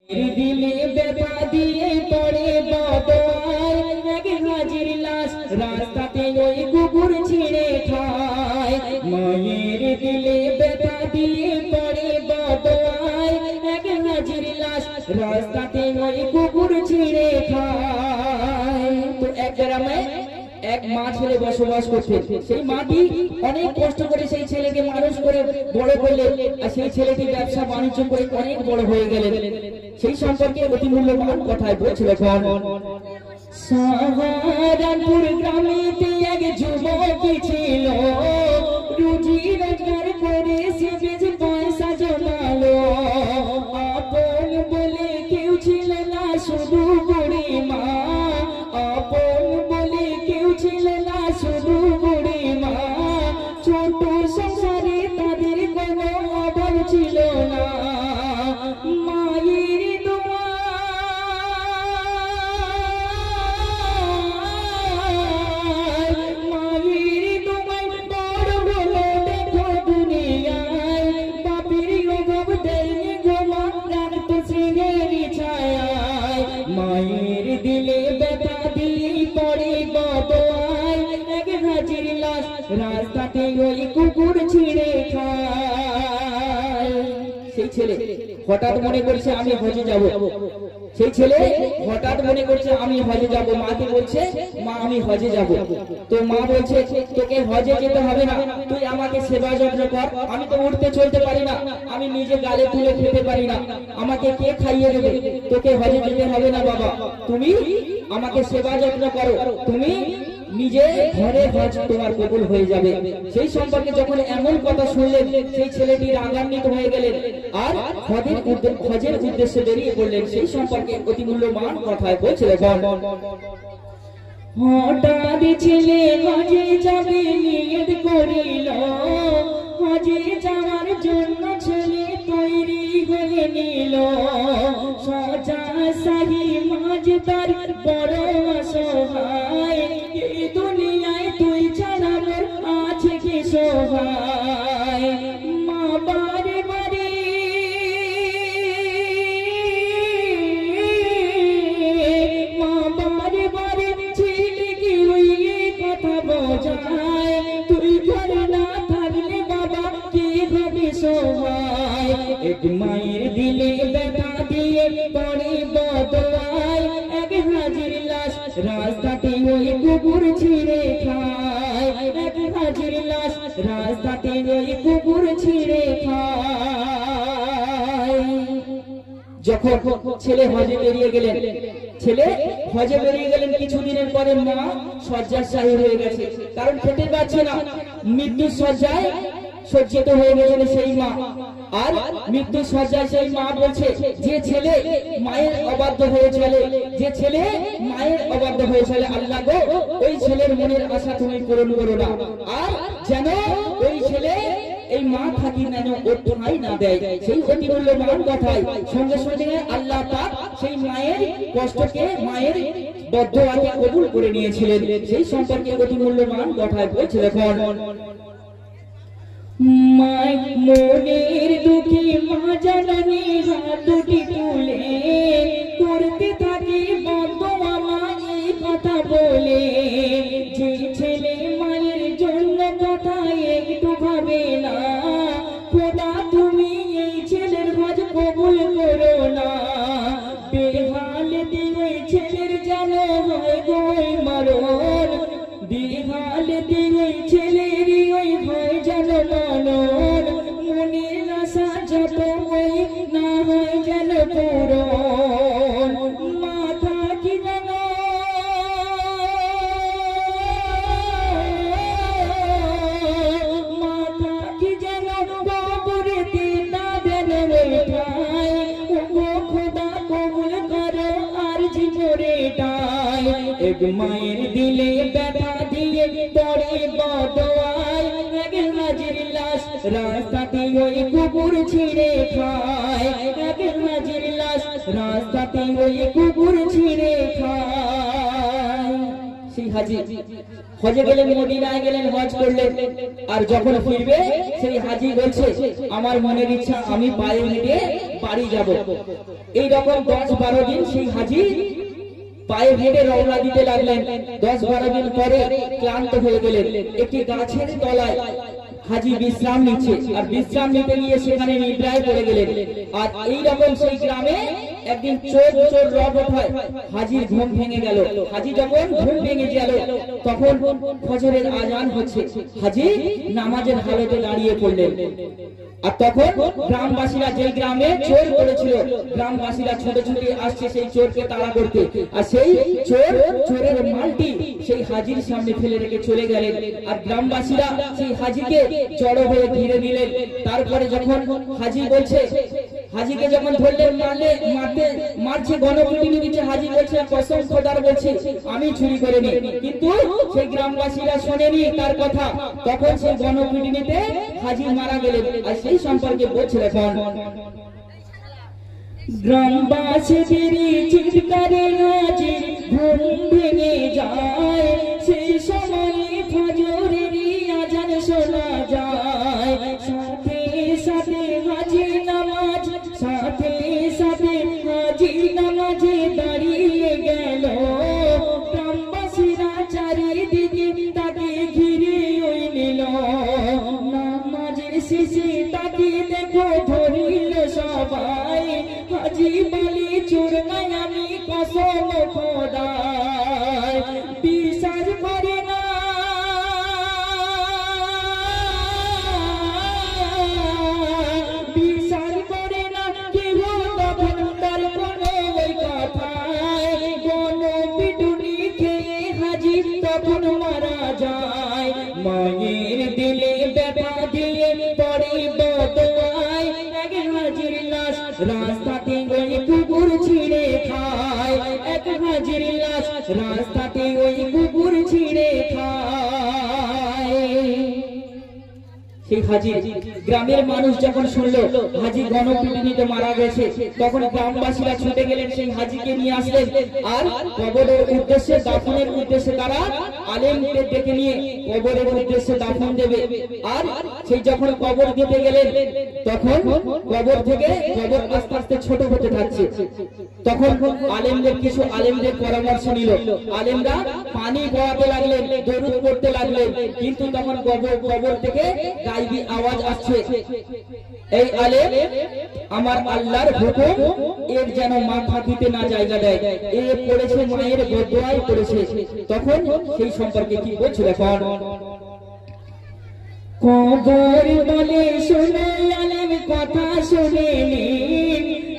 দিলে ব্যথা দিয়ে পড়ে বদয় এক হাজির লাশ রাস্তাতে ওই কুকুর ছিঁড়ে খায়। মায়ের দিলে ব্যথা দিয়ে পড়ে বদয় এক হাজির লাশ রাস্তাতে ওই কুকুর ছিঁড়ে খায়। তো এক গ্রামে এক মা ছেলে বসবাস করছে। সেই মাটি অনেক কষ্ট করে সেই ছেলেকে মানুষ করে বড় করলেন, আর সেই ছেলেটি ব্যবসা বাণিজ্য করে অনেক বড় হয়ে গেলেন। সেই সম্পর্কে অতি মূল্যবান কথায় বলছিল, সাহারানপুর গ্রামেতে এক যুবক ছিল, রুজি রোজগার করে সে বেশ পয়সা জমালো। আপন বলে কেউ ছিল না, শুধু বুড়ি মা। আপন বলে কেউ ছিল না, শুধু বুড়ি মা। ছোট সংসারে তাদের কোনো অভাব ছিল না। মায়ের দোয়া মায়ের দোয়ায় বড় হলো দেখো দুনিয়ায়। বাপের অভাব দেয়নি গো মা, রাখতো স্নেহের ছায়ায়। মায়ের দিলে ব্যথা দিয়ে পড়ে বদয় এক হাজির লাশ রাস্তাতে ওই কুকুর ছিঁড়ে খায়। সেই ছেলে হঠাৎ মনে করছে আমি হজে যাব। সেই ছেলে হঠাৎ মনে করছে আমি হজে যাব। মাকে বলছে, মা আমি হজে যাব। তো মা বলছে, তোকে হজে যেতে হবে না, তুই আমাকে সেবা যত্ন কর। আমি তো উঠতে চলতে পারি না, আমি নিজে গালে তুলে খেতে পারি না, আমাকে কে খাইয়ে দেবে? তোকে হজে যেতে হবে না বাবা, তুমি আমাকে সেবা যত্ন করো, তুমি নিজে ঘরে হজ তোমার কবুল হয়ে যাবে। সেই সম্পর্কে যখন এমন কথা শুনলেন, সেই ছেলেটি রাগান্বিত হয়ে গেলেন আর হজের উদ্দেশ্যে বেরিয়ে পড়লেন। সেই সম্পর্কে অতি মূল্যবান কথায় বলছিলেন, হঠাৎ ছেলে হজে যাবে নিয়ত করিল। হজে যাওয়ার জন্য ছেলে তৈরি হয়ে নিল। সজা সাহি মাঝ তার বড় অসহায়। এই দুনিয়ায় তুই ছাড়া মোর আছে কি সহায়। মা বারে বারে মা বারে বারে ছেলেকে ওই কথা বোঝায়, তুই ঘরে না থাকলে বাবা কে হবে সহায়। এক মায়ের দিলে ব্যথা দিয়ে পড়ে বদয় এক হাজির লাশ রাস্তাতে ওই কুকুর ছিঁড়ে খায়। এক হাজির লাশ রাস্তাতে ওই কুকুর ছিঁড়ে খায়। যখন ছেলে হজে বেরিয়ে গেলেন, কিছুদিনের পরে মা শয্যাশায়ী হয়ে গেছে, কারণ খেতে পারছে না, মৃত্যুর শয্যায় সজ্জিত হয়ে গেলেন সেই মা। আর মৃত্যু শয্যায় সেই মা বলছে, যে ছেলে মায়ের অবাধ্য হয়ে চলে, যে ছেলে মায়ের অবাধ্য হয়ে চলে, আল্লাহ গো ওই ছেলের মনের আশা তুমি পূরণ করো না। আর যেন ওই ছেলে এই মা থাকি যেন ওর দোহাই না দেয়। সেই অতি মূল্যবান কথাই সঙ্গে সঙ্গে আল্লাহ পাক সেই মায়ের কষ্টকে, মায়ের বদদোয়াকে কবুল করে নিয়েছিলেন। সেই সম্পর্কে অতি মূল্যবান কথায় বলছে, দেখুন, মনের দুঃখে মা জননী হাত দুটি তুলে করতে থাকে বদদোয়া মা এই কথা বলে। যে ছেলে মায়ের জন্য কথা একটু ভাবে না, খোদা তুমি এই ছেলের হজ কবুল করো না। বেহাল দিয়ে ছেলের যেন হয় গো মরণ, বেহাল দিয়ে ছেলের ওই হয় যেন মরণ। মনের আশা যত ওই না হয় যেন পূরণ। মাথা কি যেন মাথা কি যেন কবরেতে দাবেন ওঠায়। ও খোদা কবুল করো আর জীবরেটায়। এক মায়ের দিলে ব্যথা দিয়ে পড়ে বদয় এক হাজির লাশ রাস্তাতে ওই কুকুর ছিঁড়ে খায়। এক হাজির লাশ রাস্তাতে ওই কুকুর ছিঁড়ে খায়। সেই হাজি হজে গেলেন, মদিনায় গেলেন, হজ করলেন, আর যখন ফিরবে সেই হাজি বলছে আমার মনের ইচ্ছা আমি পায়ে হেঁটে বাড়ি যাব। এইরকম 10-12 দিন সেই হাজি পায়ে হেঁটে রওনা দিতে লাগলেন। 10-12 দিন পরে ক্লান্ত হয়ে গেলেন, একটি গাছের তলায় হাজি বিশ্রাম নিচ্ছে, আর বিশ্রাম নিতে গিয়ে সেখানে নিদ্রায় পড়ে গেলেন। আর এইরকম সেই গ্রামে একদিন চোর রব হয়, হাজির ঘুম ভেঙে গেল। হাজি যখন ঘুম ভেঙে গেল তখন ফজরের আজান হচ্ছে, হাজি নামাজের হালতে দাঁড়িয়ে পড়লেন। আর তখন গ্রামবাসীরা, যেই গ্রামে চোর পড়েছিল, গ্রামবাসীরা ছোট ছুটে আসছে সেই চোরকে তাড়া করতে, আর সেই চোরের মালটি সেই হাজির সামনে ফেলে রেখে চলে গেলেন। আর গ্রামবাসীরা সেই হাজিকে জড়ো হয়ে ঘিরে নিলেন। তারপরে যখন হাজি বলছে, হাজিকে যখন ধরলেন মারছে, গণপিটুনি দিচ্ছে, হাজি বলছে কসম খোদার বলছি আমি চুরি করিনি, কিন্তু সেই গ্রামবাসীরা শোনেনি তার কথা। তখন সেই গণপিটুনিতে হাজি মারা গেলেন। আর সেই সম্পর্কে বলছে এখন, গ্রামবাসীদের চিৎকারে হাজি ঘুম ভেঙে যায়, সেই সময় ফজরের আজান শোনা যায়। সাথে সাথে হাজি নামাজ, সাথে সাথে হাজি নামাজে দাঁড়িয়ে গেল। গ্রামবাসীরা চারিদিকে তাকে ঘিরে ওই নিল। নামাজের শেষে তাকে দেখো ধরিল সবাই, হাজি বলে চোর নাই আমি কসম খোদার। বিশ্বাস করে না কেউ তখন তার কোনো ওই কথায়। গণপিটুনি খেয়ে হাজি তখন মারা যায়। মায়ের দিলে ব্যথা দিয়ে পড়ে বদোয়ায়, এক হাজির লাশ রাস্তাতে ওই কুকুর ছিঁড়ে খায়। এক হাজির লাশ রাস্তাতে ওই কুকুর ছিঁড়ে খায়। সেই হাজি, গ্রামের মানুষ যখন শুনলো হাজি গণপিটুনিতে মারা গেছে, তখন গ্রামবাসীরা ছুটে গেলেন, সেই হাজিকে নিয়ে আসলেন। আর কবরের উদ্দেশ্যে, দাফনের উদ্দেশ্যে তারা আলেমদের ডেকে নিয়ে কবরের উদ্দেশ্যে দাফন দেবে। আর সেই যখন কবর দিতে গেলেন, তখন কবর থেকে কবর আস্তে আস্তে ছোট হতে থাকছে। তখন কিছু আলেমদের পরামর্শ নিল। আলেমরা পানি বওয়াতে লাগলেন, দরুদ পড়তে লাগলেন, কিন্তু তখন কবর থেকে গায়বী আওয়াজ আসছে, এই আলেম আমার আল্লাহর হুকুম, এর যেন মাথা দিতে না জায়গা দেয়, এ পড়েছে মায়ের বদদোয়ায় পড়েছে। তখন সেই সম্পর্কে কি বলছে এখন, কবর বলে শুনে আলেম কথা শুনে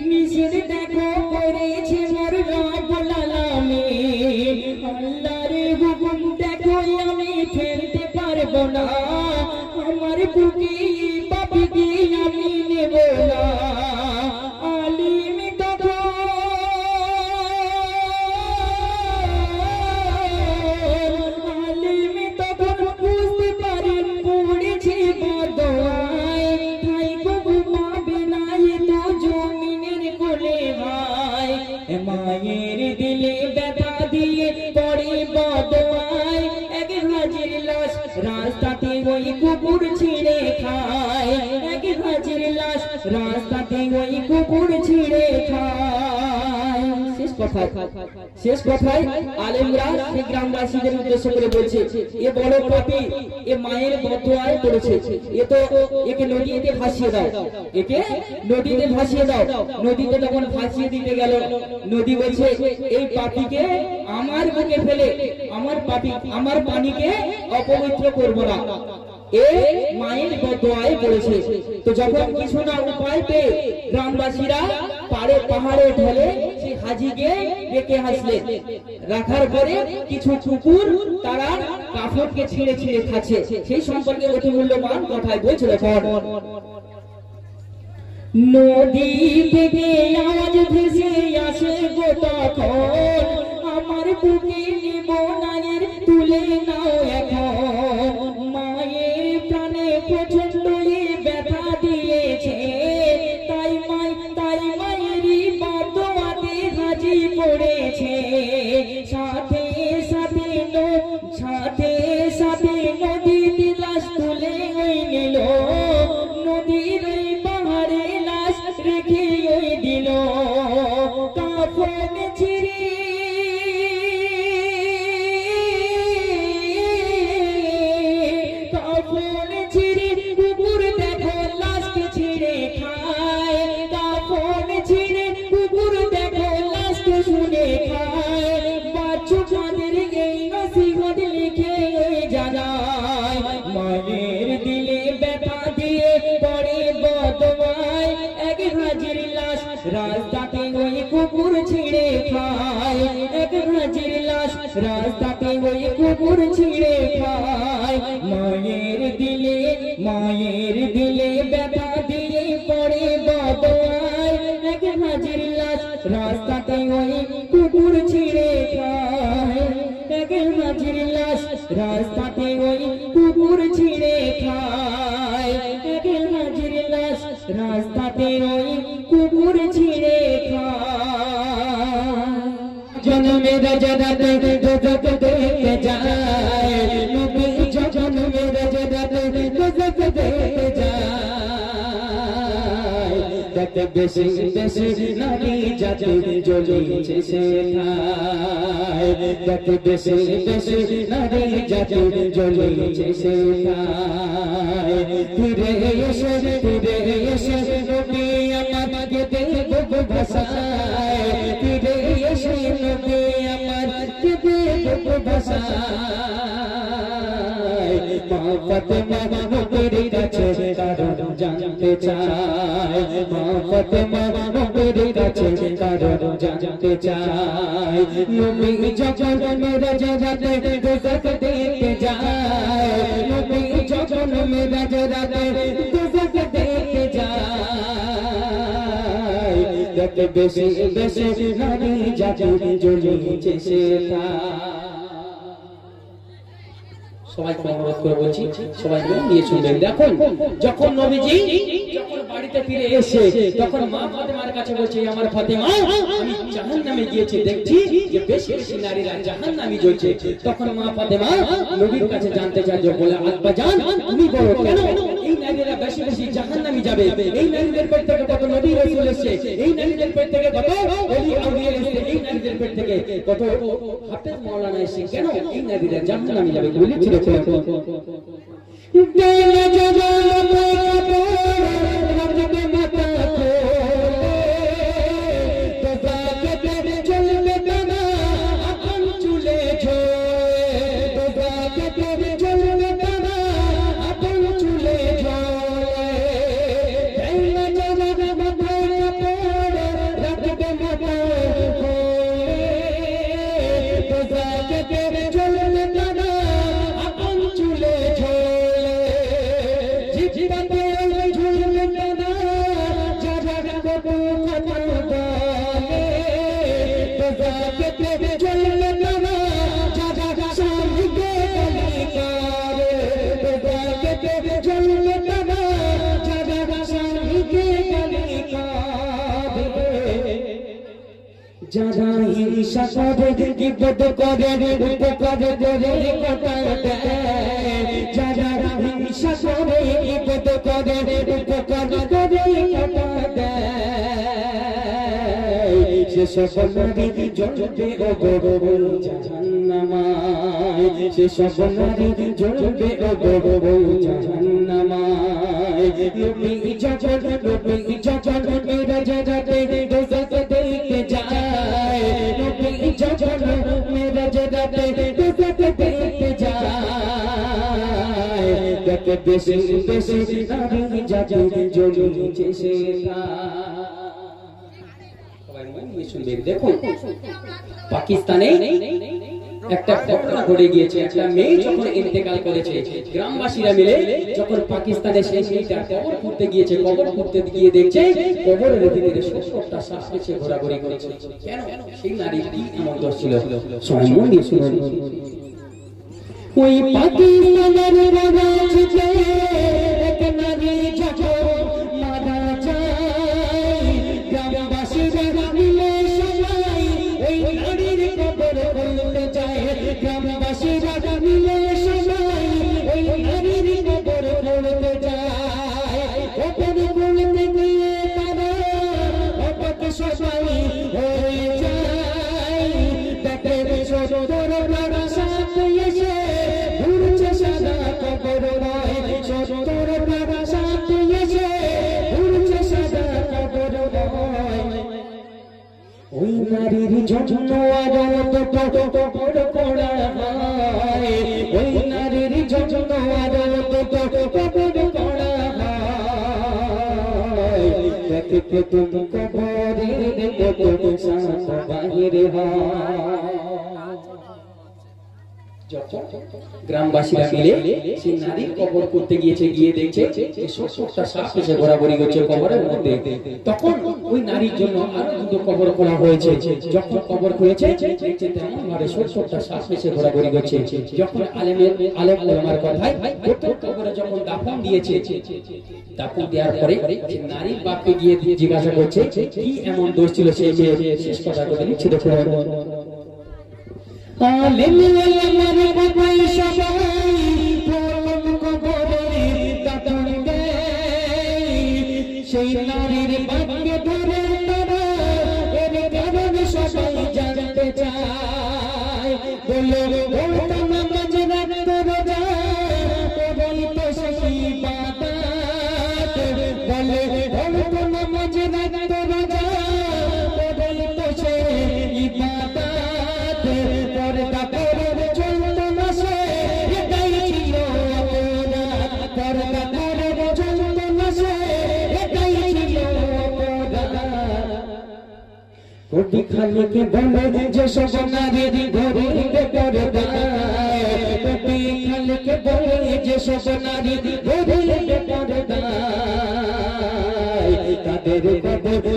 নিষেধ দেখো করেছে মোর রব্বুল আলামিন। আল্লাহর হুকুম দেখো আমি ফেলতে পারবো না, আমার বুকে পাপিকে আমি নেব না। আলিম তখন বুঝতে পারেন পড়েছে বদোয়ায়, তাই কবু পাবে না তো জমিনের কোলে ভাই। মায়ের দিলে ব্যথা দিয়ে পড়ে বদোয়ায়, এক হাজির লাশ রাস্তাতে ওই কুকুর ছিঁড়ে খায়। এক হাজির লাশ রাস্তাতে ওই কুকুর ছিঁড়ে খায়। শেষ কথায় আলেমরা সেই গ্রামবাসীদের উদ্দেশ্য করে বলছে, এ বড় পাপী, এ মায়ের বদদোয়ায় পড়েছে, একে নদীতে ভাসিয়ে দাও, একে নদীতে ভাসিয়ে দাও। নদীতে তখন ভাসিয়ে দিতে গেল, নদী বলছে এই পাপীকে আমার বুকে ফেলে আমার পানিকে অপবিত্র করবো না, এ মায়ের বদদোয়ায় পড়েছে। তো যখন কিছু না উপায় পেয়ে গ্রামবাসীরা পাহাড়ে ঢলে সেই হাজিকে ডেকে হাসলেন। রাখার পরে কিছু কুকুর তারা কাফনকে ছিঁড়ে ছিঁড়ে খাচ্ছে। সেই সম্পর্কে অতি মূল্যবান কথায় বলছিল, নদী থেকে আওয়াজ ভেসে আসে গো তখন, আমার বুকে নিবনায়ের তুলে নাও এখন। মায়ের প্রাণে প্রচন্ড ব্যথা দিয়েছে, তাই মায়েরই বদদোয়াতে হাজি পড়েছে। সাথে সাথে রাস্তাতে ওই কুকুর ছিঁড়ে খায়। মায়ের দিলে ব্যথা দিয়ে পড়ে বদলায়, এক হাজির লাশ রাস্তাতে ওই কুকুর ছিঁড়ে খায়। এক হাজির লাশ রাস্তাতে ওই কুকুর ছিঁড়ে খায়। এক হাজির লাশ রাস্তাতে ওই কুকুর ছিঁড়ে খায়। জন্মের জরাতে দোজখ দেখতে যায়, নবী জন্মের জরাতে দোজখ দেখতে যায়। দেখতে বেশি বেশি নারী জাতি জ্বলছে সেথায়, দেখতে বেশি বেশি নারী জাতি জ্বলছে সেথায়। ফিরে এসে নবী আমাকে দেখো ভাষায়, ফিরে এসে নবী আমাকে দেখো ভাষায়। মা ফাতেমা নবীর কাছে কারণ জানতে চায়, মা ফাতেমা নবীর কাছে কারণ জানতে চায়। নবী যখন মেরাজ রাতে দোজখ দেখতে যায়, নবী যখন মেরাজ রাতে দোজখ দেখতে যায়। দেখতে বেশি বেশি নারী জাতি জ্বলছে সেথায়। সবাইকে অনুরোধ করে বলছি, সবাই নিয়ে শুনবেন। দেখুন যখন নবীজি যখন বাড়িতে ফিরে এসে তখন মা ফাতেমার কাছে বলছে, আমার ফাতেমা আমি জাহান্নামে গিয়েছি, দেখছি যে বেশি বেশি নারীরা জাহান্নামী জ্বলছে। তখন মা ফাতেমা নবীর কাছে জানতে চায়, বলে আব্বা জান তুমি বলো কেন এই নারীরা বেশি বেশি জাহান্নামী যাবে? এই নারীদের পেট থেকে কত নবী রাসূল এসেছে, এই নারীদের পেট থেকে কত ওলি আউলিয়া এসেছে, এই নারীদের পেট থেকে কত হাফেজ মাওলানা এসেছে, কেন এই নারীরা জাহান্নামী যাবে? বলেছিল দেলে জবান রাতে মাথা খোলে, তোজাকে চলবে না আপন চুলে ঝোলে, তোজাকে চলবে না আপন চুলে ঝোলে। দেলে জবান মাথা খোলে, রাতে মাথা খোলে, তোজাকে চলবে না আপন চুলে ঝোলে। জীবনে ঝুলবে না যারা কত কথা বলে, তোজাকে চলবে না যারা সামনে গালি করে, তোজাকে চলবে না যারা সামনে গালি করে। যারা হিংসা করে বিপদ করে উপকার করে কথা দেয়, যারা হিংসা করে বিপদ করে উপকার করে কথা দেয়, সেসব নারী জ্বলবে অগরবল জাহান্নামায়, সেসব নারী জ্বলবে অগরবল জাহান্নামায়। নবী যখন মেরাজ রাতে দোজখ দেখতে যায়, নবী যখন মেরাজ রাতে দোজখ দেখতে যায়। দেখতে বেশি বেশি নারী জাতি জ্বলছে সেথায়। দেখুন পাকিস্তানে একটা ঘটনা ঘটে গিয়েছে। একটা মেয়ে যখন ইন্তেকাল করেছে, গ্রামবাসীরা মিলে যখন পাকিস্তানে সেই মেয়েটা কবর খুঁড়তে গিয়েছে, কবর খুঁড়তে গিয়ে দেখছে কবরের ভিতরে 70টা শ্বাস পেছে ঘোরাঘুরি করেছে। কেন? সেই নারীর কি এমন দোষ ছিল? সবাই মন দিয়ে শুনুন। ওই পাকিস্তানের রাজ্যে এক নারী যখন মারা যায়, গ্রামবাসীরা মিলে সবাই ওই নারীর কবর খুঁড়তে যায়, গ্রামবাসীরা মিলে সবাই ওই নারীর কবর খুঁড়তে যায়। কবর খুঁড়তে গিয়ে তারা অপত সবাই হয়ে যায়। দেখে 70টা সাথ এসে ঘুরছে সাদা কবর নয়, 70টা সাথ এসে ঘুরছে সাদা কবর নয়। ওই নারীর জন্য আরো তো বড় করা হয়, ওই নারীর জন্য আরো তো বড় করা হয়। দেখতে তুমি কবরের কত সাথ বাহির হয়। গ্রামবাসীরা মিলে সেই নারীর কবর করতে গিয়েছে, গিয়ে দেখছে যে 70টা সাপ এসে ঘোরাঘুরি করছে কবরের মধ্যে। তখন ওই নারীর জন্য আরো দুটো কবর খোলা হয়েছে। যখন কবর খুলেছে দেখছে তেমন ভাবে 70টা সাপ এসে ঘোরাঘুরি করছে। যখন আলেম ওলামার কথায় প্রথম কবরে যখন দাফন দিয়েছে, দাফন দেওয়ার পরে নারীর বাপকে গিয়ে জিজ্ঞাসা করছে কি এমন দোষ ছিল সেই মেয়ে, শেষ কথা করে লিখছে দেখো। আলেম ওলামার বাবাই সবাই প্রথম কবরে দাফন দেয়, সেই নারীর বাপকে ধরে তারা এর কারণ সবাই জানতে চায়। বলে ওটা নামাজ রাখতে রোজা বলতো সেই ইবাদত, বলে ওটা নামাজ রাখতে রোজা বলতো সেই ইবাদত। পর্দা করে চলতো না সে, এটাই ছিল অপরাধ। পর্দা করে চলতো না সে, এটাই ছিল অপরাধ। কবি খালিকে বলে যে সব নারী ধরিতে পর্দা, কবি খালিকে বলে যে সব নারী ধরিতে পর্দা।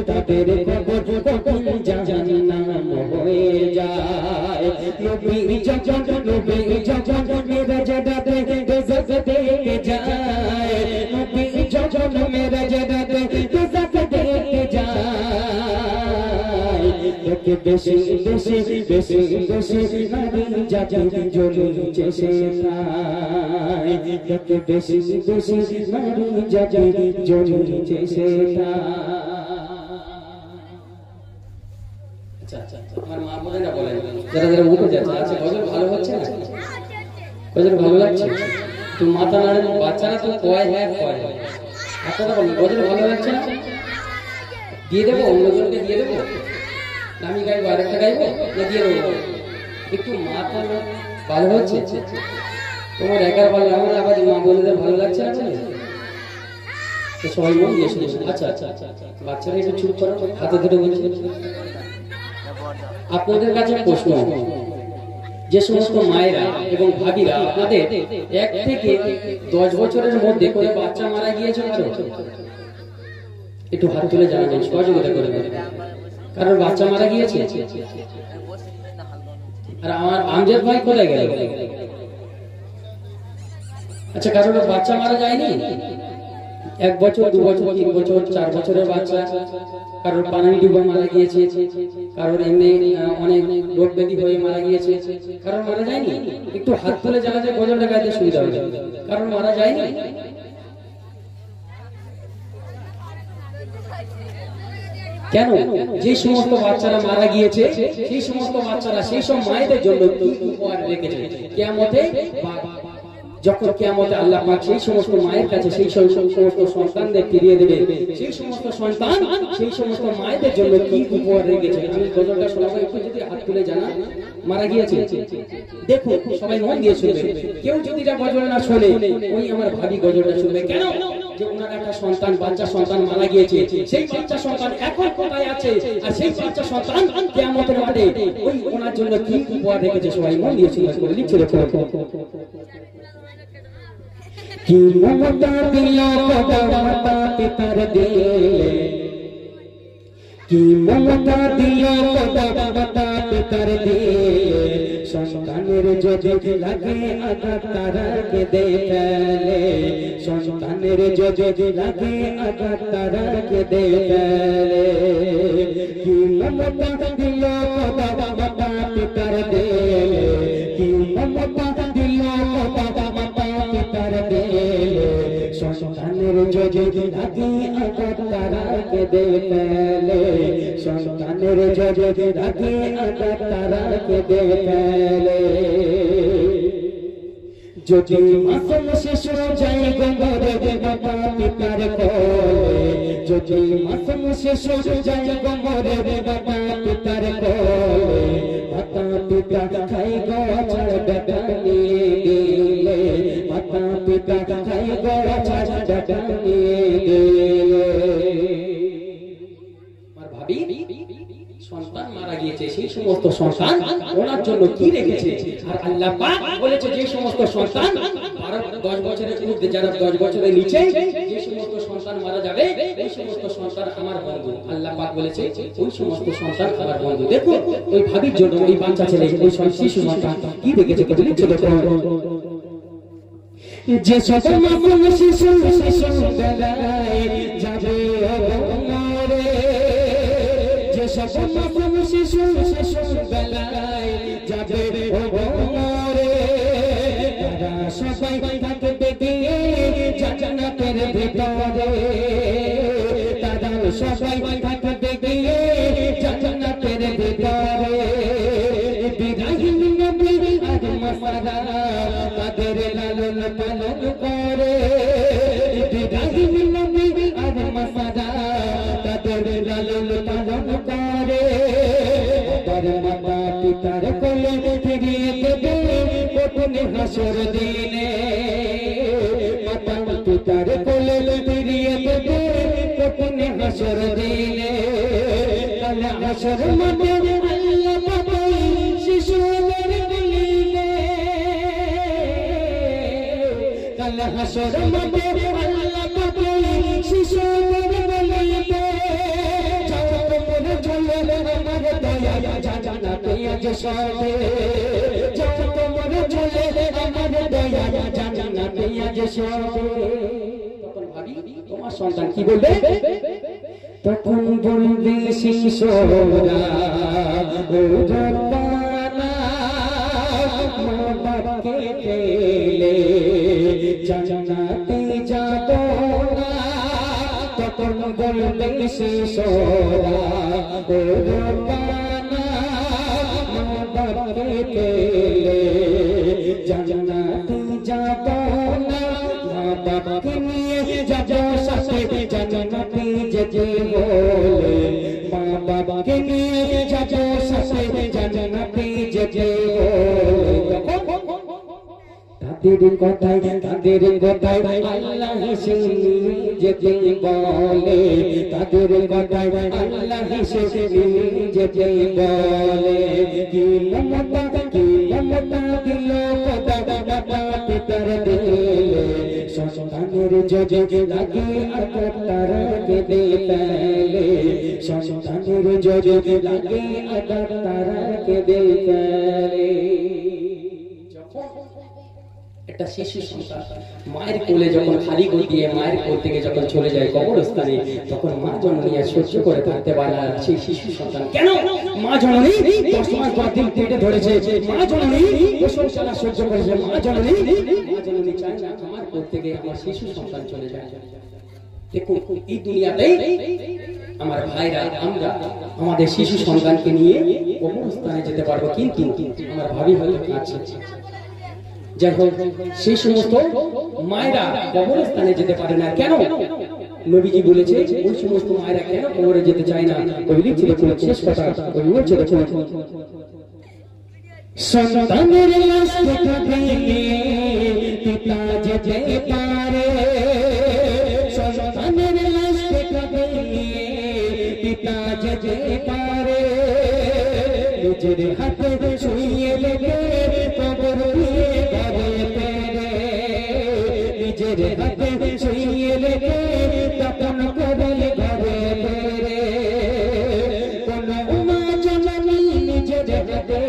তাদের কবর কখন জাহান্নাম হয়ে যায়। নবী যখন মেরাজ রাতে দোজখ দেখে যায়, নবী যখন মেরাজ রাতে দোজখ দেখে যায়। তোকে বেশি নারী জাতি জ্বলছে সেটাই, তোকে বেশি নারী জাতি জ্বলছে সেটাই। আমার মা বোনেরা বলেন যারা যারা উঠে যাচ্ছে, আচ্ছা গজল ভালো হচ্ছে না, গজল ভালো লাগছে তো মাথা নাড়ে, বাচ্চারা তো কয় হ্যাঁ কয়। আপনারা বলেন গজল ভালো লাগছে না? দিয়ে দেবো, অন্যজনকে দিয়ে দেবো, আমি গাইবো আরেকটা গাইবো না দিয়ে দেবো? একটু মাথা ভালো হচ্ছে, তোমার একার ভালো লাগবে না, আবার মা বোনেদের ভালো লাগছে না তো সবাই মন দিয়ে শুনে। আচ্ছা আচ্ছা আচ্ছা বাচ্চারা একটু চুপ করো, হাতে ধরে বলছে। আপনাদের কাছে প্রশ্ন, যে সমস্ত মায়েরা এবং ভাবিরা আপনাদের 1 থেকে 10 বছরের মধ্যে করে বাচ্চা মারা গিয়েছে একটু হাত তুলে জানাবেন, সহযোগিতা করে কারণ বাচ্চা মারা গিয়েছে। আর আমার আমজাদ ভাই কোথায় গেল? আচ্ছা কারোর বাচ্চা মারা যায়নি? 1 বছর 2 বছর 3 বছর 4 বছরের বাচ্চা, কারোর পানি ডুবে মারা গিয়েছে, কারোর এমনি অনেক রোগ ব্যাধি হয়ে মারা গিয়েছে, কারোর মারা যায়নি? একটু হাত তুলে জানা যায়, গজলটা গাইতে সুবিধা হবে। কারোর মারা যায়নি? কেন? যে সমস্ত বাচ্চারা মারা গিয়েছে সেই সমস্ত বাচ্চারা সেই সব মায়েদের জন্য কি উপহার রেখেছে কিয়ামতে। যখন কিয়ামতে আল্লাহ পাক সেই সমস্ত মায়ের কাছে সেই সমস্ত সন্তানদের ফিরিয়ে দেবে, সেই সমস্ত সন্তান সেই সমস্ত মায়েদের জন্য কি উপহার রেখেছে। আমি গজলটা শোনাবো, একটু যদি হাত তুলে জানা মারা গিয়েছে। দেখো সবাই মন দিয়ে শুনবে, কেউ যদি গজল না শোনে ওই আমার ভাবি গজলটা শুনবে। কেন? যে ওনার একটা সন্তান, বাচ্চা সন্তান মারা গিয়েছে, সেই বাচ্চা সন্তান এখন কোথায় আছে, আর সেই বাচ্চা সন্তান কিয়ামতের মাঠে ওই ওনার জন্য কি উপহার রেখেছে। সবাই মন দিয়ে শুনবে, লিখছে দেখো। কি মমতা দিল মাতা পিতার দিলে, কি মমতা দিল মাতা পিতার দিলে, সন্তানের যদি লাগে আঘাত তারা কেঁদে ফেলে, সন্তানের যদি লাগে আঘাত তারা কেঁদে ফেলে। কি মমতা দিল মাতা পিতার দিলে, কি মমতা দিল মাতা পিতার দিলে, সন্তানের যদি লাগে আঘাত তারা কেঁদে ফেলে, সন্তানের যদি লাগে আঘাত তারা কেঁদে ফেলে। যদি মাসুম শিশু যায় গঙ্গরে মাতা পিতার কোলে, যদি মাসুম শিশু যায় গঙ্গরে মাতা পিতার কোলে, মাতা পিতা খাই গো ছাড় বেটা নিয়ে দিলে, মাতা পিতা খাই গো ছাড় বেটা নিয়ে দিলে। আমার ভাবি সন্তান মারা গিয়েছে, সেই সমস্ত সন্তান ওনার জন্য কি রেখেছে? আর আল্লাহ পাক বলেছে যে সমস্ত সন্তান 10 বছরের মধ্যে, যারা 10 বছরের নিচে যে সমস্ত সন্তান মারা যাবে, এই সমস্ত সন্তান আমার বন্ধু। আল্লাহ পাক বলেছে ওই সমস্ত সন্তান আমার বন্ধু। দেখো ওই ভাবির জন্য ওই বাচ্চা ছেলে, ওই শিশু সন্তান কি রেখেছে? কত লিখছে দেখো, যে সকল মাসুম শিশু বেলায় যাবে মরে, যে সকল মাসুম শিশু বেলায় যাবে মরে, তারা সবাই থাকবে গিয়ে জান্নাতের ভিতরে, তারা সবাই থাকবে গিয়ে জান্নাতের ভিতরে। ইব্রাহিম নবী আর মাসারা তাদের লালন পালন করে, ইব্রাহিম নবী আর মাসারা তাদের লালন পালন করে। তার মাতা পিতার কোলে ফিরিয়ে দেবে কঠিন হাসর দিনে, মাতা পিতার কোলে ফিরিয়ে দেবে কঠিন হাসর দিনে। কাল হাসর মাঠে আল্লাহ পাবে শিশুদের দিলে, কাল হাসর মাঠে আল্লাহ পাবে শিশুদের দিলে। যাও তোমরা চলে আমার দয়া জান্নাতে আজ সবে, যাও তোমরা চলে আমার দয়া জান্নাতে আজ সবে। তখন ভাবি তোমার সন্তান কি বলবে? তখন বলবে শিশুরা রব্বানা মা বাবাকে পেলে জান্নাতে যাব না। তখন বলবে শিশুরা রব্বানা মা বাবাকে পেলে জান্নাতে যাব না। মা বাবাকে নিয়ে যাব সাথে জান্নাতে যেতে বলে, মা বাবাকে নিয়ে যাব সাথে জান্নাতে যেতে বলে। তাদের কথায় আল্লাহ যেতে বলে, তাদের কথায় আল্লাহ যেতে বলে। কি মমতা দিল খোদা বাবা পিতার দিলে, সন্তানের যোগে লাগে আঘাত তারা কেঁদে ফেলে, সন্তানের যোগে লাগে আঘাত তারা কেঁদে ফেলে। একটা শিশু সন্তান মায়ের কোলে যখন খালি করে দিয়ে মায়ের কোল থেকে যখন চলে যায় কবরস্থানে, তখন মা জননী আর সহ্য করে থাকতে পারে না। সেই শিশু সন্তান কেন? মা জননী 10 মাস 10 দিন পেটে ধরেছে, মা জননী প্রসব জ্বালা সহ্য করেছে, মা জননী চায় না আমার কোল থেকে আমার শিশু সন্তান চলে যায়। দেখুন এই দুনিয়াতেই আমার ভাইরা আমরা আমাদের শিশু সন্তানকে নিয়ে কবরস্থানে যেতে পারবো, কিন্তু আমার ভাবি হয়তো কাছে। যাই হোক, সেই সমস্ত মায়েরা কবরস্থানে যেতে পারে না কেন? নবীজি বলেছে ওই সমস্ত মায়েরা কেন কবরে যেতে চায় না। কবি লিখছিল শেষ কথা, কবি বলছে দেখুন, সন্তানের লাশ দেখাবে পিতা যেতে পারে, সন্তানের লাশ দেখাবে পিতা যেতে পারে। নিজের হাতে শুয়ে লেগে কবর দিয়ে ঘরে ফেরে, নিজের হাতে শুয়ে লেগে তখন কবর ঘরে ফেরে। কোন মা জননী নিজের হাতে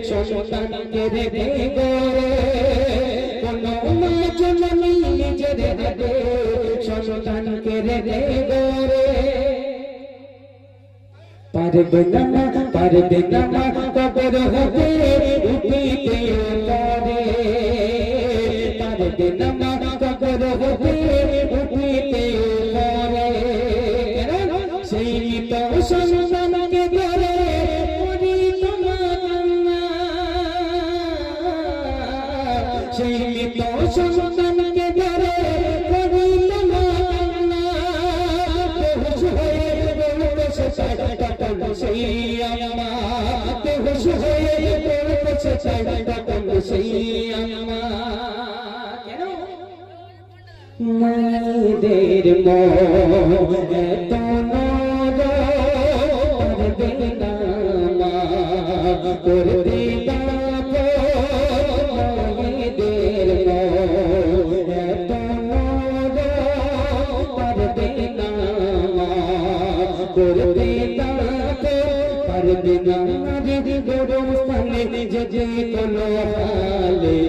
সন্তানকে রেখে গড়ে, কোন মা জননী নিজের হাতে সন্তানকে রেখে গড়ে। পারবে না কবর হতে উঠিতে পারে, পারবে না কবর হতে উঠিতে পারে। সেই তো সন্তানকে ধরে করি তোমার কান্না, সেই তো সন্তানকে ধরে করি তোমার কান্না। বেহুশ হয়ে বেহুশ তখন সেই আম্মা, বেহুশ হয়ে বেহুশ তখন সেই আম্মা। কেন? মায়েদের মন এত নরম, পারবে না করতে দাও মায়েদের এত পারবে না করতে দাও পারবে না যদি গরমস্থানে যে কোনো হালে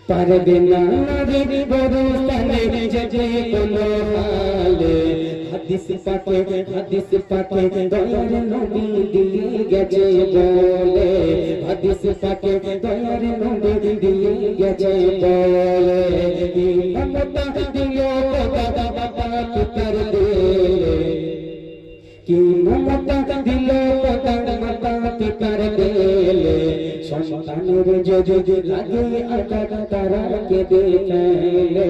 পারবে না যদি গরমস্থানে যে কোনো হালে হাদিস পাকে দয়ার নবী দিয়ে গেছে বলে হাদিস পাকে দয়ার নবী দিয়ে গেছে বলে মমতা দিও কথা বাবা পিতার দিলে কি মমতা দিলো কথা মাতা পিতার দিলে সন্তানের যদি লাগে আঘাত তারা কেঁদে ফেলে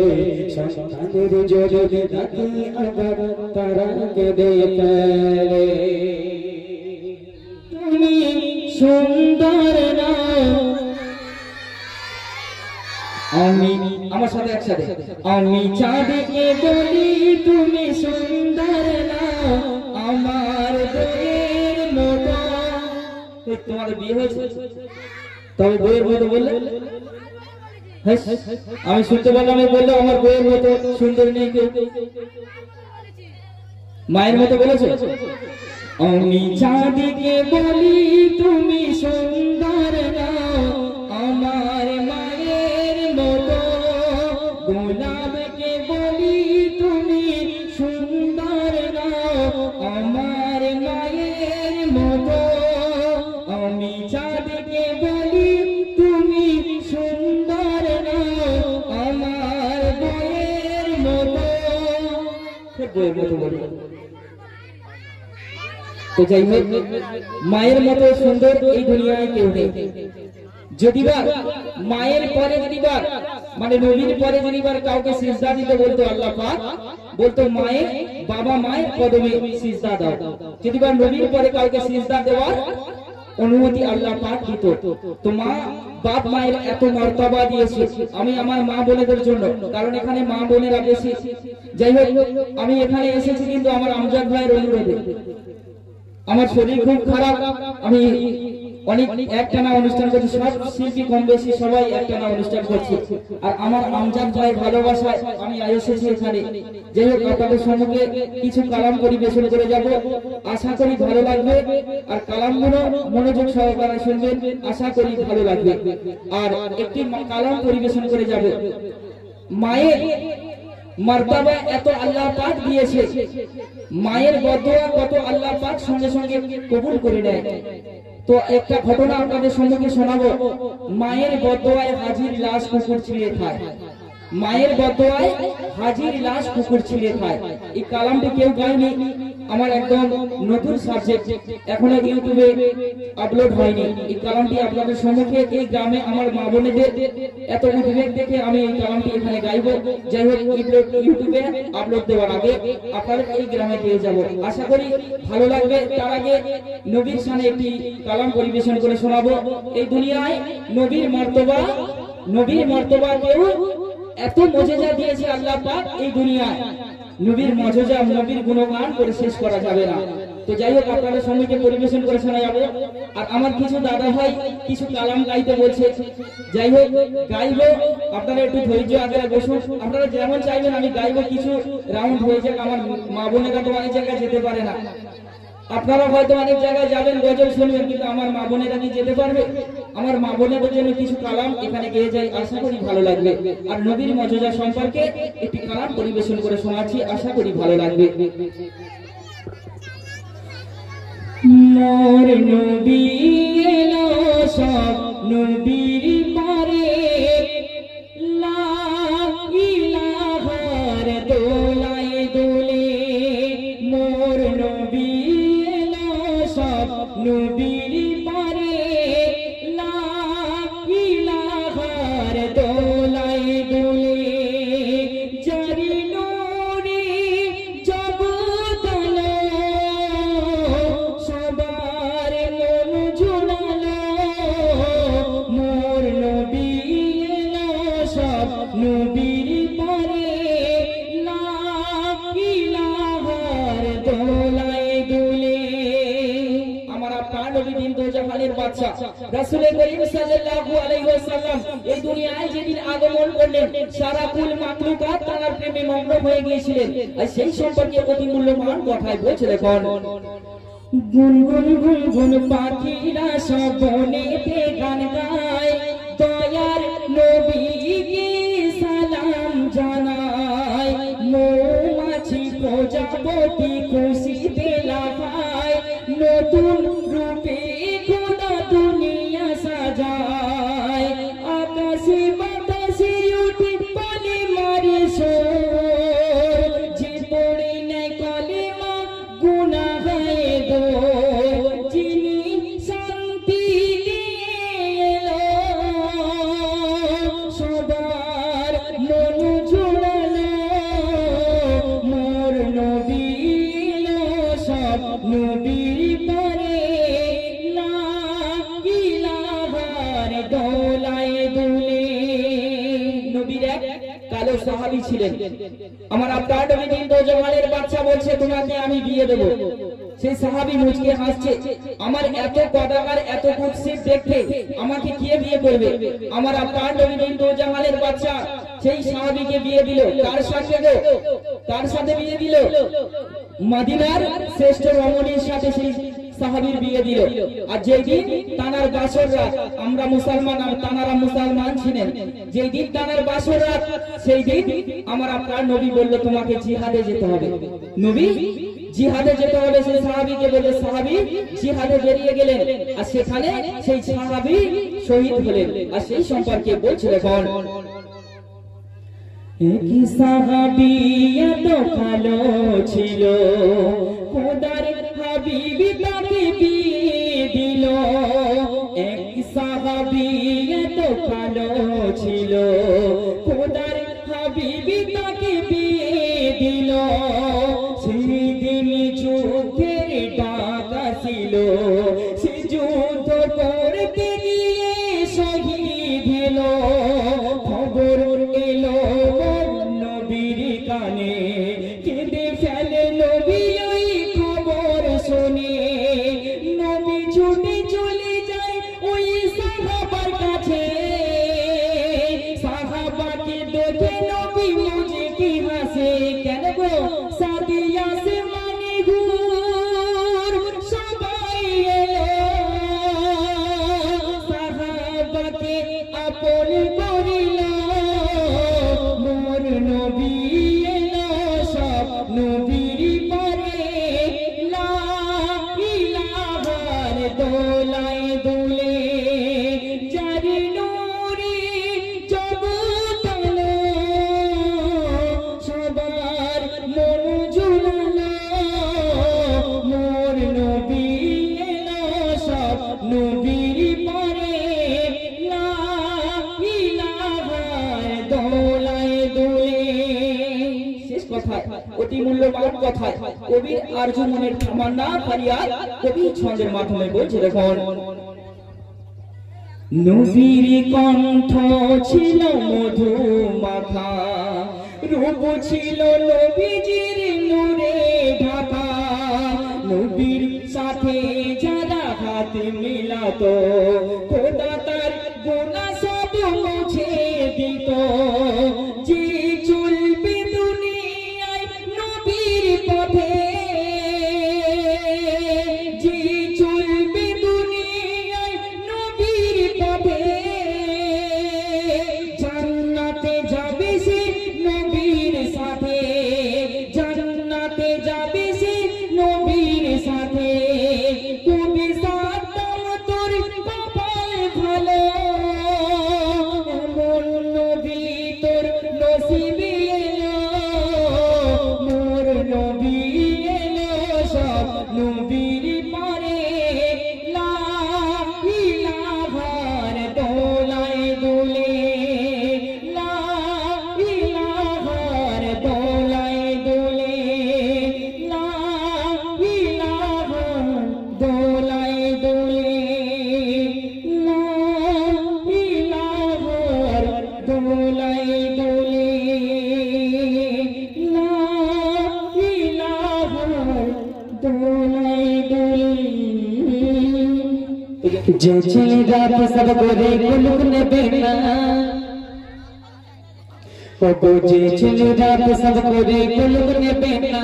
সন্তানের যদি লাগে আঘাত তারা কেঁদে ফেলে তুমি সুন্দর না আমি আমার সাথে একসাথে আমি চাঁদকে বলি তুমি সুন্দর না আমার বইয়ের মতো তোমার বিয়ে হয়েছে তবে বইয়ের মতো বললে আমি শুনতে পারলাম আমি বললো আমার বইয়ের মতো সুন্দর নেই কেউ মায়ের মতো বলেছে আমি চাঁদকে বলি তুমি সুন্দর না আমার মায়ের মতো গোলাপকে বলি তুমি সুন্দর না আমার মায়ের মতো আমি চাঁদকে বলি তুমি সুন্দর না আমার বইয়ের মতো বইয়ের মতো বললো তো যাই হোক মায়ের মতো সুন্দর এই দুনিয়ায় কেউ নেই যদিবা মায়ের পরে যদিবার মানে নবীর পরে যদিবার কাউকে সিজদা দিতে বলতো আল্লাহ পাক বলতো মায়ের বাবা মায়ের কদমে সিজদা দাও যদিবার নবীর পরে কাউকে সিজদা দেওয়ার অনুমতি আল্লাহ পাক দিত তো মা বাপ মায়ের এত মর্যাদা দিয়েছে আমি আমার মা বোনেদের জন্য কারণ এখানে মা বোনেরা বেশি যাই হোক আমি এখানে এসেছি কিন্তু আমার আমজাদ ভাইয়ের অনুরোধে আমার শরীর খুব খারাপ আমি অনেক একটানা অনুষ্ঠান করছি সব শিল্পী কম বেশি সবাই একটানা অনুষ্ঠান করছি আর আমার আমজাদ ভাই ভালোবাসায় আমি এসেছি এখানে যাই হোক আপনাদের সম্মুখে কিছু কালাম পরিবেশন করে যাব আশা করি ভালো লাগবে আর কালামগুলো মনোযোগ সহকারে শুনবেন আশা করি ভালো লাগবে আর একটি কালাম পরিবেশন করে যাব মায়ের মর্যাদা এত আল্লাহ পাক দিয়েছে মায়ের বদদোয়া কত আল্লাহ পাক সঙ্গে সঙ্গে কবুল করে নেয় তো একটা ঘটনা আপনাদের সম্মুখে শোনাবো মায়ের বদদোয়ায় হাজির লাশ কুকুর ছিঁড়ে খায় মায়ের বদদোয়ায় হাজির লাশ কুকুর ছিঁড়ে খায় এই কালামটি কেউ গায়নি আমার একদম নতুন সাবজেক্ট এখনো ইউটিউবে আপলোড হয়নি এই কালামটি আপনাদের সম্মুখে এই গ্রামে আমার মা বোনেদের এত উদ্বেগ দেখে আমি এই কালামটি এখানে গাইবো যাই হোক ইউটিউবে আপলোড দেওয়ার আগে আপনাদের এই গ্রামে পেয়ে যাব আশা করি ভালো লাগবে তার আগে নবীর শানে একটি কালাম পরিবেশন করে শোনাবো এই দুনিয়ায় নবীর মর্তবা কেউ এত মজেজা দিয়েছে আল্লাহ পাক এই দুনিয়ায় নবীর মজেজা নবীর গুণগান করে শেষ করা যাবে না তো যাই হোক আপনাদের সম্মুখে পরিবেশন করে শোনা যাবে আর আমার কিছু দাদা ভাই কিছু কালাম গাইতে বলছে যাই হোক গাইবো আপনারা একটু ধৈর্য আগে বসুন আপনারা যেমন চাইবেন আমি গাইবো কিছু রাউন্ড হয়ে যাক আমার মা বোনেরা তো অনেক জায়গায় যেতে পারে না আপনারা হয়তো অনেক জায়গায় যাবেন গজল শুনবেন কিন্তু আমার মা বোনেরা কি যেতে পারবে আমার মা বোনেদের জন্য কিছু কালাম এখানে গেয়ে যাই আশা করি ভালো লাগবে আর নবীর মর্যাদা সম্পর্কে একটি কালাম পরিবেশন করে শোনাচ্ছি আশা করি ভালো লাগবে মোর নবী এলো সব নবীর পরে লা ইলাহার দোলায় দোলে মোর নবী এলো সব নবীর পরে লা ইলাহার দোলায় দোলে জারি নূরে জগৎ আলো সবার মন ঝুলালো মোর নবী এলো সব নবীর পরে লা ইলাহার দোলায় দোলে আমার আপনার নবী দিন দো জাহানের বাদশা রাসূল করিম সাল্লাল্লাহু আলাইহি ওয়াসাল্লাম এই দুনিয়ায় যেদিন আগমন করলেন সারা কুল মাখলুকাত তার প্রেমে মগ্ন হয়ে গিয়েছিলেন। আর সেই সম্পর্কে অতি মূল্যবান কথাই বলছে দেখুন, গুনগুন গুনগুন পাখিরা সব বনেতে গান গায়, দয়ার নবীকে সালাম জানায়। মৌমাছি প্রজাপতি খুশিতে লাফায়, নতুন রূপে খোদা দুনিয়া সাজায়। আকাশে বাতাসে উঠে পালে মারে সোর, যে পড়ে নেয় কলেমা গুনাহ হয় দূর। যিনি শান্তি নিয়ে এলো সবার মন জোড়ালো, মোর নবী এলো সব নবীর পরে, লা ইলাহার দোলায় দুলে। নবীর এক কালো সাহাবী ছিলেন, আমার আপনার নবী দিন দো জাহানের বাদশা বলছে তোমাকে আমি বিয়ে দেব। সেই সাহাবী মুচকে হাসছে, আমার এত কদাকার এত কুৎসিত দেখতে আমাকে কে বিয়ে করবে? আমার আপনার নবী দিন দো জাহানের বাদশা সেই সাহাবীকে বিয়ে দিল। কার সাথে গো? কার সাথে বিয়ে দিল? মদিনার শ্রেষ্ঠ রমণীর সাথে সেই সাহাবীর বিয়ে দিল। আর যেই দিন তানার বাসর রাত, আমরা মুসলমান আর তানারা মুসলমান ছিলেন, যেই দিন তানার বাসর রাত সেই দিন আমার আপনার নবী বলল তোমাকে জিহাদে যেতে হবে। নবী জিহাদে যেতে হবে, সেই সাহাবীকে বলল, সাহাবী জিহাদে বেরিয়ে গেলেন আর সেখানে সেই সাহাবী শহীদ হলেন। আর সেই সম্পর্কে বলছে দেখুন, কি সাহাবী এত ভালো ছিল, খোদার হাবিব তাকে বিয়ে দিল। এক সাহাবী এত ভালো ছিল, খোদার হাবিব তাকে বিয়ে দিল। সেই দিন যুদ্ধের ডাক আসিল, সে যুদ্ধ করতে গিয়ে শহীদ হলো। খবর এলো নবীর কানে, কেঁদে ফেলে নবী ওই খবর শুনে। নবী ছুটে চলে যায় ওই সাহাবার কাছে, সাহাবাকে দেখে নবী মুজে কি হাসে। কেন গো? সাদিয়া সে মানে ঘুর সবাই এলো, সাহাবাকে আপন করিল। মোর নবী এলো সব নবীর পরে, লা ইলাহার দোলায় দুলে। যার নূরে জগৎ আলো, সবার মন জোড়ালো। মোর নবী এলো সব নবীর পরে, লা ইলাহার দোলায় দুলে। শেষ কথা অতি মূল্যবান কথা কবির আরজু মনের তামান্না ফরিয়াদ কবি ছন্দের মাধ্যমে বলছে দেখুন, নবীর কণ্ঠ ছিল মধু মাখা, রূপ ছিল নবীজির নূরে ঢাকা। নবীর সাথে যারা হাত মিলাতো, খোদা তার গুনাহ সব মুছে দিত। যে চলবে দুনিয়ায় নবীর পথে, যে চলবে দুনিয়ায় নবীর পথে, জান্নাতে যাবে সে নবীর সাথে, জান্নাতে যাবে সে নবীর সাথে। কবি সাদ্দাম তোর কপাল ভালো, যে ছেলেরা পেশাব করে কুলুক নেবে না, ওগো যে ছেলেরা পেশাব করে কুলুক নেবে না,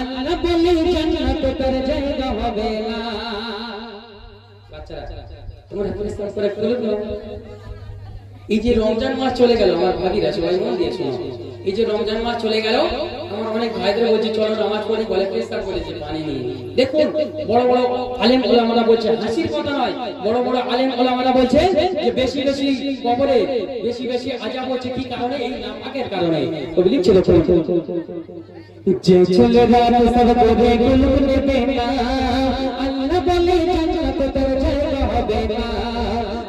আল্লাহ বলে জান্নাত তার জায়গা হবে না। বাচ্চারা তোমরা পরিষ্কার করে কুলুক নাও। এই যে রমজান মাস চলে গেল, আমার ভাগিরা সবাই মন দিয়ে শোনো, এই যে রমজান মাস চলে গেল, আমার অনেক ভাইদের বলছে চলো নামাজ পড়ি, বলে পরিষ্কার করেছে পানি নেই। দেখুন বড় বড় আলেম ওলামারা বলছে, হাসির কথা নয়, বড় বড় আলেম ওলামারা বলছে যে বেশি বেশি কবরে বেশি বেশি আযাব হচ্ছে কি কারণে? এই নাপাকের কারণে। কবি লিখছে দেখুন, যে ছেলেরা পেশাব করে কুলুক নেবে না, আল্লাহ বলে জান্নাত তার জায়গা হবে না।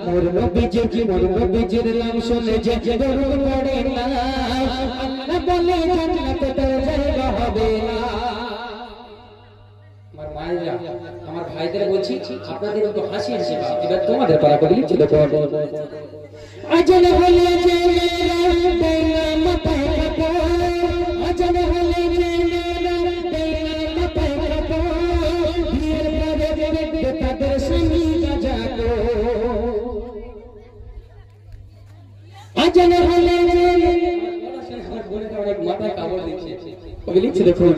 মোর নবীজির নাম শুনে যে দরুদ পড়ে না, আল্লাহ বলে জান্নাত তার জায়গা হবে না। আমার মায়েরা, আমার ভাইদের বলছি, আপনাদের তো হাসি হাসি, এবার তোমাদের পালা। কবি লিখছে দেখুন, আজান হলে যে মেরা দেনা মাথায় কাপড়, আজান হলে যে মেরা দেনা মাথায় কাপড়, বিয়ের পরে দেখবে তাদের স্বামী গাজাতো। আজান হলে যে অনেক মাথায় কাপড় দিচ্ছে। কবি লিখছে দেখুন,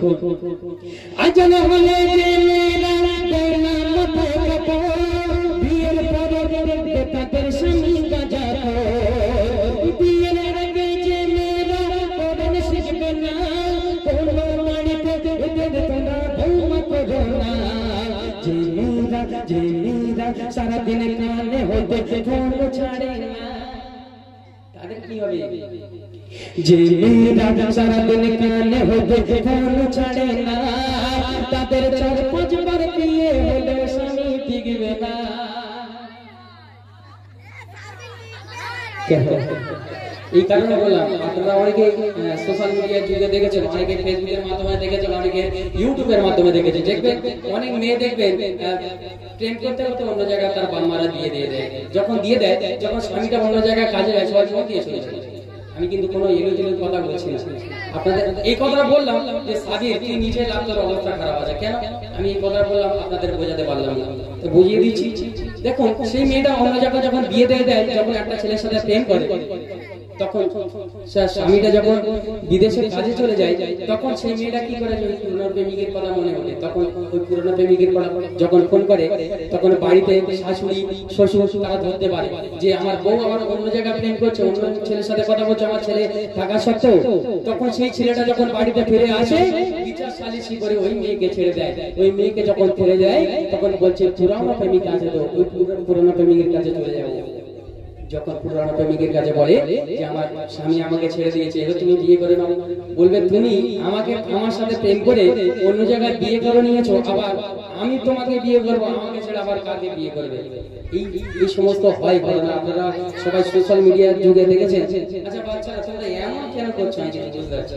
আজান হলে যে মেরা দেনা মাথায় কাপড়, বিয়ের পরে দেখবে তাদের স্বামী গাজাতো। বিয়ের আগে যে মেরা কোরআন শিখবে না, কোনো বাড়িতে এদের তোমরা ধর্ম করো না। যে মেয়েরা সারাদিন কানে হতে ফোন ছাড়ে না, তাদের কি হবে? যে মেয়েরা সারাদিন কানে হতে ফোন ছাড়ে না, তাদের 4-5 বার বিয়ে হলে স্বামী টিকবে না। এই কারণে বললাম, আপনারা অনেকে সোশ্যাল মিডিয়ার যুগে দেখেছেন, অনেকে ফেসবুকের মাধ্যমে দেখেছেন, অনেকে ইউটিউবের মাধ্যমে দেখেছেন। দেখবেন অনেক মেয়ে দেখবেন ট্রেন করতে করতে অন্য জায়গায় তার বাম্মারা দিয়ে দেয়। যখন দিয়ে দেয়, যখন স্বামীটা অন্য জায়গায় কাজে যায়, সবাই জমা দিয়ে চলে যায়। আমি কিন্তু কোনো এলোজেলো কথা বলছি না, আপনাদের এই কথা বললাম যে সাবির তুই নিজে লাভ তোর অবস্থা খারাপ আছে কেন, আমি এই কথা বললাম, আপনাদের বোঝাতে পারলাম না, তো বুঝিয়ে দিচ্ছি। দেখুন সেই মেয়েটা অন্য জায়গায় যখন বিয়ে দিয়ে দেয়, যখন একটা ছেলের সাথে প্রেম করে, তখন স্বামীটা যখন বিদেশে কাজে চলে যায়, তখন সেই মেয়েটা কি করে? পুরনো প্রেমিকের কথা মনে হলে, তখন ওই পুরনো প্রেমিকের কথা যখন ফোন করে, তখন বাড়িতে শাশুড়ি শ্বশুর তারা ধরতে পারে যে আমার বউ আমার অন্য জায়গায় প্রেম করছে, অন্য ছেলের সাথে কথা বলছে আমার ছেলে থাকা সত্ত্বেও। তখন সেই ছেলেটা যখন বাড়িতে ফিরে আসে, বিচার সালিশি করে ওই মেয়েকে ছেড়ে দেয়। ওই মেয়েকে যখন ছেড়ে দেয়, তখন বলছে পুরনো প্রেমিক আছে, তো ওই পুরনো প্রেমিকের কাছে চলে যাবো। যখন পুরানো প্রেমিকের কাছে বলে যে আমার স্বামী আমাকে ছেড়ে দিয়েছে, এবার তুমি বিয়ে করে নাও, বলবে তুমি আমাকে আমার সাথে প্রেম করে অন্য জায়গায় বিয়ে করে নিয়েছো, আবার আমি তোমাকে বিয়ে করবো, আমাকে ছেড়ে আবার কাকে বিয়ে করবে? এই সমস্ত হয় ঘটনা আপনারা সবাই সোশ্যাল মিডিয়ার যুগে দেখেছেন। আচ্ছা বাচ্চারা তোমরা এমন কেন করছো? আমি বুঝতে পারছি।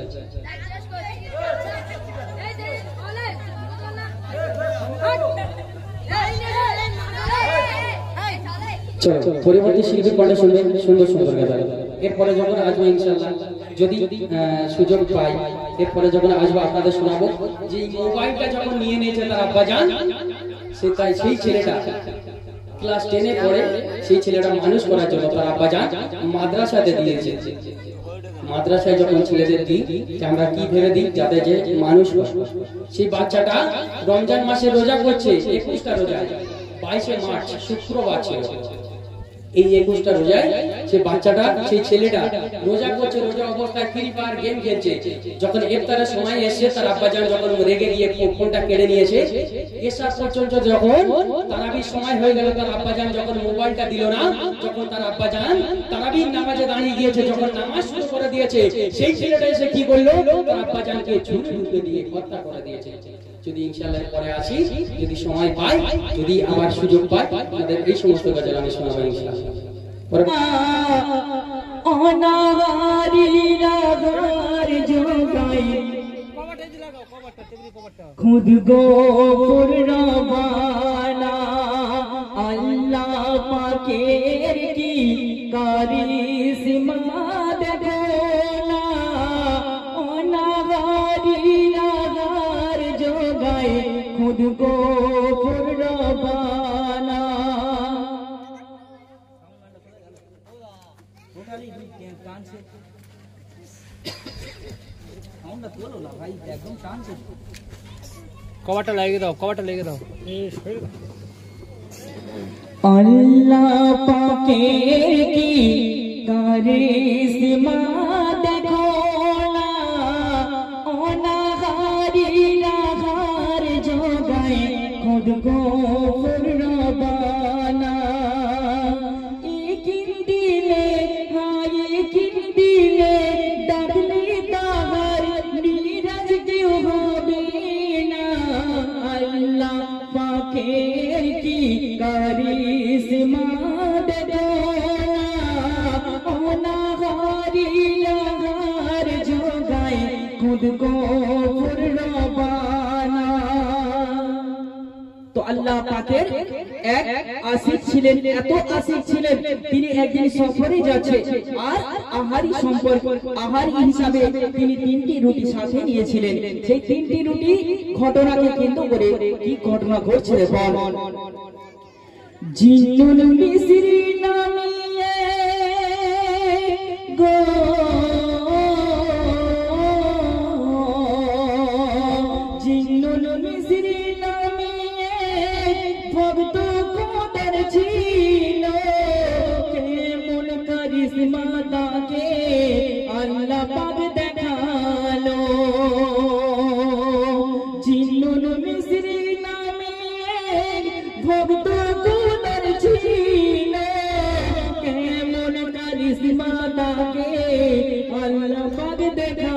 চলো পরবর্তী শিল্পী কণ্ঠে শুনবেন সুন্দর সুন্দর গান। এরপরে যখন আসবো ইনশাআল্লাহ, যদি সুযোগ পাই, এরপরে যখন আসবো আপনাদের শোনাবো যে মোবাইলটা যখন নিয়ে নিয়েছে তার আব্বা জান, সেই ছেলেটা ক্লাস 10-এ পড়ে, সেই ছেলেটা মানুষ করার জন্য তার আব্বা জান মাদ্রাসাতে দিয়েছে। মাদ্রাসায় যখন ছেলেদের দিই, আমরা কি ভেবে দিই যাতে যে মানুষ, সেই বাচ্চাটা রমজান মাসে রোজা করছে, 21টা রোজা, 22শে মার্চ শুক্রবার ছিল, এই 21টা রোজায় সেই বাচ্চাটা, সেই ছেলেটা রোজা করছে, রোজা অবস্থায় ফ্রি ফায়ার গেম খেলছে। যখন ইফতারের সময় এসে তার আব্বাজান যখন রেগে গিয়ে ফোনটা কেড়ে নিয়েছে, এসা পর্যন্ত যখন তারাবির সময় হয়ে গেল, তার আব্বাজান যখন মোবাইলটা দিল না, যখন তার আব্বাজান তারাবির নামাজে দাঁড়িয়ে গিয়েছে, যখন নামাজ শুরু করে দিয়েছে, সেই ছেলেটা এসে কি করলো? তার আব্বাজানকে ছুরি ঢুকে দিয়ে হত্যা করে দিয়েছে। যদি ইনশাআল্লাহ পরে আসি, যদি সময় পাই, যদি আবার সুযোগ পাই, আমাদের এই সমস্ত গজল আমি শোনাবো ইনশাআল্লাহ। खुद गो पुरवाना अल्लाह पाकेर की कारिश्मा देखोना, अनावारी नागार जो गाए खुद को पुरवाना। কভারটা লাগিয়ে দাও, কভারটা লেগে দাও। আল্লাহ পাকের কি কারিশমা দেখো না, অনাহারীরা হার জোগায় খুদ কো রবানা। একিন দিলে হায় একিন দিলে ডাকলে তাহার নিরাজ কেউ হবে না। আল্লাহ পাকের কি কারিশমা দেখো না, অনাহারীরা হার জোগায় খুদ কো রবানা। তো আল্লাহ পাকের এক আশিক ছিলেন, এত আশিক ছিলেন, তিনি একদিন সফরে যাচ্ছে আর আহারি সম্পর্ক আহারি হিসাবে তিনি 3টি রুটি সাথে নিয়েছিলেন। সেই 3টি রুটি ঘটনাকে কেন্দ্র করে কি ঘটনা ঘটছে বল। জিন্নুল মিসরি নামিয়ে গো জিন্নুল মিসরি নামিয়ে ভক্ত কোদের ছিল, কেমন কারিশমা তাকে আল্লাহ পাক দেখালো। জিন্নুল মিসরি নামিয়ে ভক্ত কোদের ছিল, কেমন কারিশমা তাকে আল্লাহ পাক দেখালো।